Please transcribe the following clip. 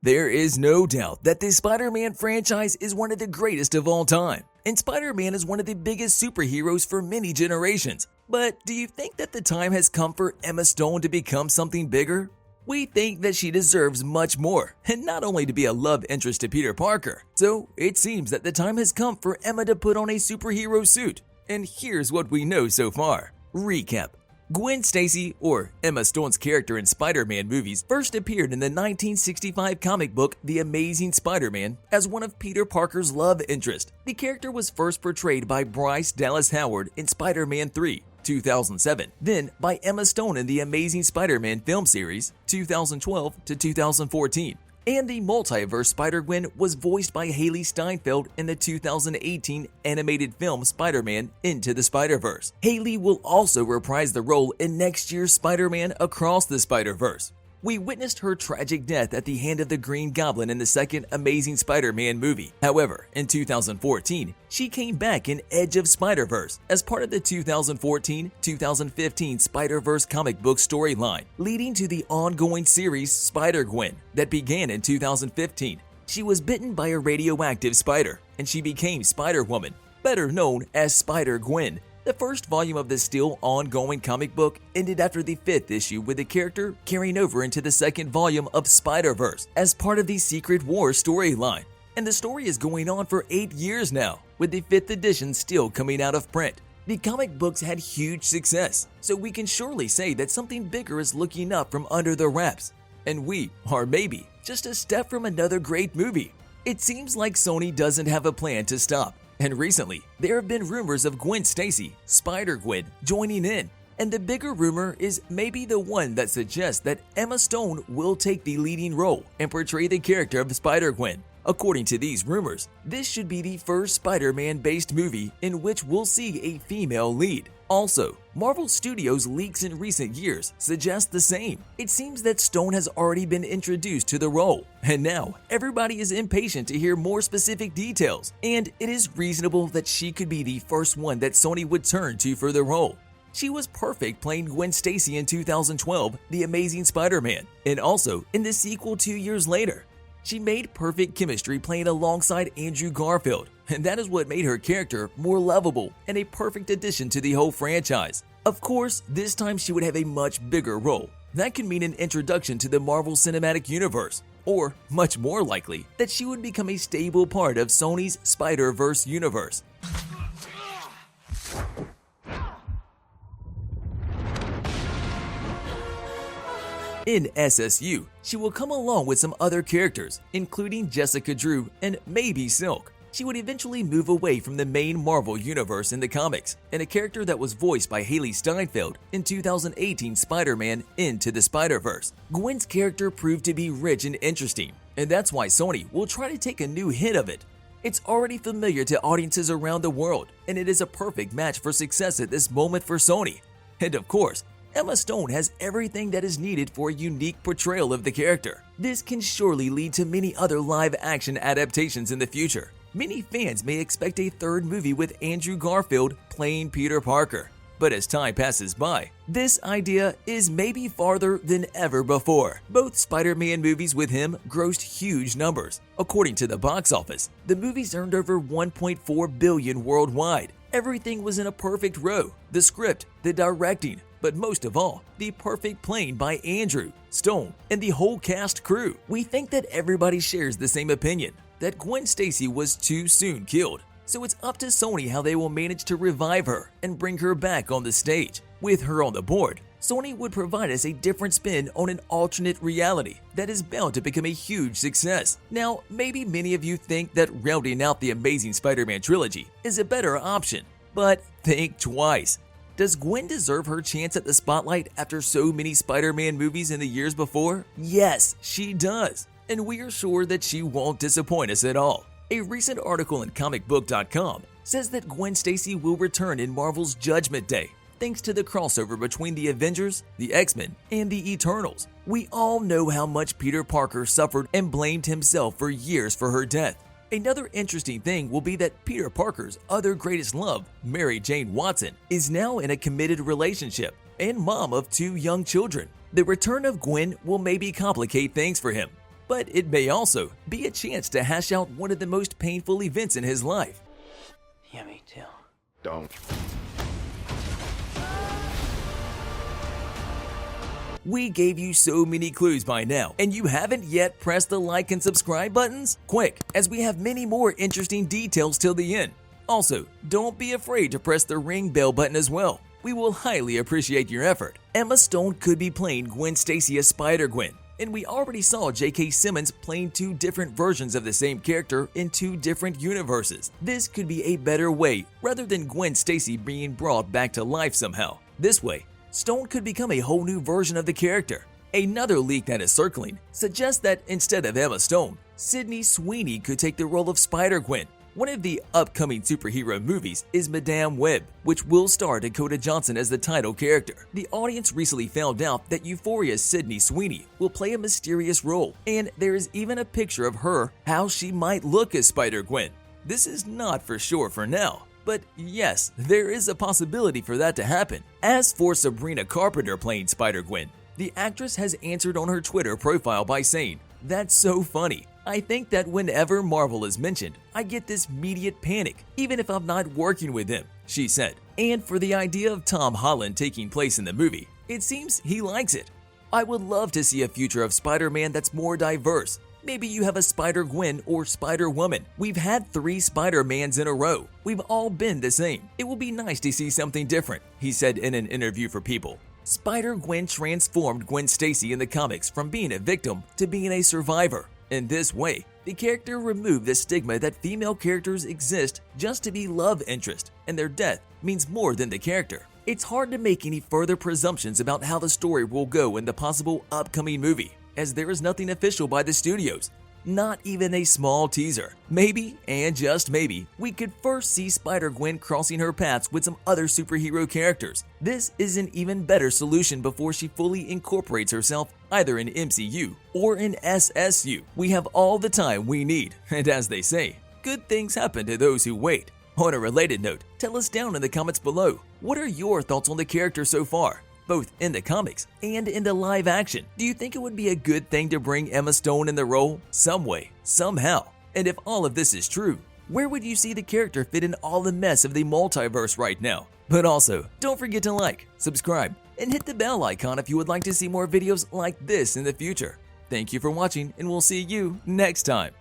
There is no doubt that the Spider-Man franchise is one of the greatest of all time, and Spider-Man is one of the biggest superheroes for many generations. But do you think that the time has come for Emma Stone to become something bigger? We think that she deserves much more, and not only to be a love interest to Peter Parker. So it seems that the time has come for Emma to put on a superhero suit. And here's what we know so far. Recap. Gwen Stacy, or Emma Stone's character in Spider-Man movies, first appeared in the 1965 comic book The Amazing Spider-Man as one of Peter Parker's love interest. The character was first portrayed by Bryce Dallas Howard in Spider-Man 3, 2007, then by Emma Stone in The Amazing Spider-Man film series, 2012 to 2014. And the multiverse Spider-Gwen was voiced by Hailee Steinfeld in the 2018 animated film Spider-Man Into the Spider-Verse. Hailee will also reprise the role in next year's Spider-Man Across the Spider-Verse. We witnessed her tragic death at the hand of the Green Goblin in the second Amazing Spider-Man movie. However, in 2014, she came back in Edge of Spider-Verse as part of the 2014-2015 Spider-Verse comic book storyline, leading to the ongoing series Spider-Gwen that began in 2015. She was bitten by a radioactive spider, and she became Spider-Woman, better known as Spider-Gwen. The first volume of the still ongoing comic book ended after the 5th issue, with the character carrying over into the second volume of Spider-Verse as part of the Secret Wars storyline. And the story is going on for 8 years now, with the 5th edition still coming out of print. The comic books had huge success, so we can surely say that something bigger is looking up from under the wraps. And we are maybe just a step from another great movie. It seems like Sony doesn't have a plan to stop. And recently, there have been rumors of Gwen Stacy, Spider-Gwen, joining in. And the bigger rumor is maybe the one that suggests that Emma Stone will take the leading role and portray the character of Spider-Gwen. According to these rumors, this should be the first Spider-Man-based movie in which we'll see a female lead. Also, Marvel Studios' leaks in recent years suggest the same. It seems that Stone has already been introduced to the role, and now everybody is impatient to hear more specific details, and it is reasonable that she could be the first one that Sony would turn to for the role. She was perfect playing Gwen Stacy in 2012, The Amazing Spider-Man, and also in the sequel 2 years later. She made perfect chemistry playing alongside Andrew Garfield, and that is what made her character more lovable and a perfect addition to the whole franchise. Of course, this time she would have a much bigger role. That could mean an introduction to the Marvel Cinematic Universe, or much more likely, that she would become a stable part of Sony's Spider-Verse universe. In SSU, she will come along with some other characters, including Jessica Drew and maybe Silk. She would eventually move away from the main Marvel universe in the comics, and a character that was voiced by Hailee Steinfeld in 2018 Spider-Man Into the Spider-Verse. Gwen's character proved to be rich and interesting, and that's why Sony will try to take a new hit of it. It's already familiar to audiences around the world, and it is a perfect match for success at this moment for Sony. And of course, Emma Stone has everything that is needed for a unique portrayal of the character. This can surely lead to many other live-action adaptations in the future. Many fans may expect a third movie with Andrew Garfield playing Peter Parker. But as time passes by, this idea is maybe farther than ever before. Both Spider-Man movies with him grossed huge numbers. According to the box office, the movies earned over $1.4 billion worldwide. Everything was in a perfect row: the script, the directing, but most of all, the perfect playing by Andrew, Stone, and the whole cast crew. We think that everybody shares the same opinion, that Gwen Stacy was too soon killed. So it's up to Sony how they will manage to revive her and bring her back on the stage. With her on the board, Sony would provide us a different spin on an alternate reality that is bound to become a huge success. Now, maybe many of you think that rounding out the Amazing Spider-Man trilogy is a better option, but think twice. Does Gwen deserve her chance at the spotlight after so many Spider-Man movies in the years before? Yes, she does, and we are sure that she won't disappoint us at all. A recent article in comicbook.com says that Gwen Stacy will return in Marvel's Judgment Day, thanks to the crossover between the Avengers, the X-Men, and the Eternals. We all know how much Peter Parker suffered and blamed himself for years for her death. Another interesting thing will be that Peter Parker's other greatest love, Mary Jane Watson, is now in a committed relationship and mom of 2 young children. The return of Gwen will maybe complicate things for him. but it may also be a chance to hash out one of the most painful events in his life. Yeah, me too. Don't. We gave you so many clues by now, and you haven't yet pressed the like and subscribe buttons? Quick, as we have many more interesting details till the end. Also, don't be afraid to press the ring bell button as well. We will highly appreciate your effort. Emma Stone could be playing Gwen Stacy as Spider-Gwen, and we already saw J.K. Simmons playing two different versions of the same character in two different universes. This could be a better way, rather than Gwen Stacy being brought back to life somehow. This way, Stone could become a whole new version of the character. Another leak that is circling suggests that instead of Emma Stone, Sydney Sweeney could take the role of Spider-Gwen. One of the upcoming superhero movies is Madame Web, which will star Dakota Johnson as the title character. The audience recently found out that Euphoria's Sydney Sweeney will play a mysterious role, and there is even a picture of her how she might look as Spider-Gwen. This is not for sure for now, but yes, there is a possibility for that to happen. As for Sabrina Carpenter playing Spider-Gwen, the actress has answered on her Twitter profile by saying, "That's so funny. I think that whenever Marvel is mentioned, I get this immediate panic, even if I'm not working with them," she said. And for the idea of Tom Holland taking place in the movie, it seems he likes it. "I would love to see a future of Spider-Man that's more diverse. Maybe you have a Spider-Gwen or Spider-Woman. We've had 3 Spider-Mans in a row. We've all been the same. It will be nice to see something different," he said in an interview for People. Spider-Gwen transformed Gwen Stacy in the comics from being a victim to being a survivor. In this way, the character removed the stigma that female characters exist just to be love interest, and their death means more than the character. It's hard to make any further presumptions about how the story will go in the possible upcoming movie, as there is nothing official by the studios. Not even a small teaser. Maybe, and just maybe, we could first see Spider-Gwen crossing her paths with some other superhero characters. This is an even better solution before she fully incorporates herself either in MCU or in SSU. We have all the time we need, and as they say, good things happen to those who wait. On a related note, tell us down in the comments below, what are your thoughts on the character so far? Both in the comics and in the live action. Do you think it would be a good thing to bring Emma Stone in the role some way, somehow? And if all of this is true, where would you see the character fit in all the mess of the multiverse right now? But also, don't forget to like, subscribe, and hit the bell icon if you would like to see more videos like this in the future. Thank you for watching, and we'll see you next time.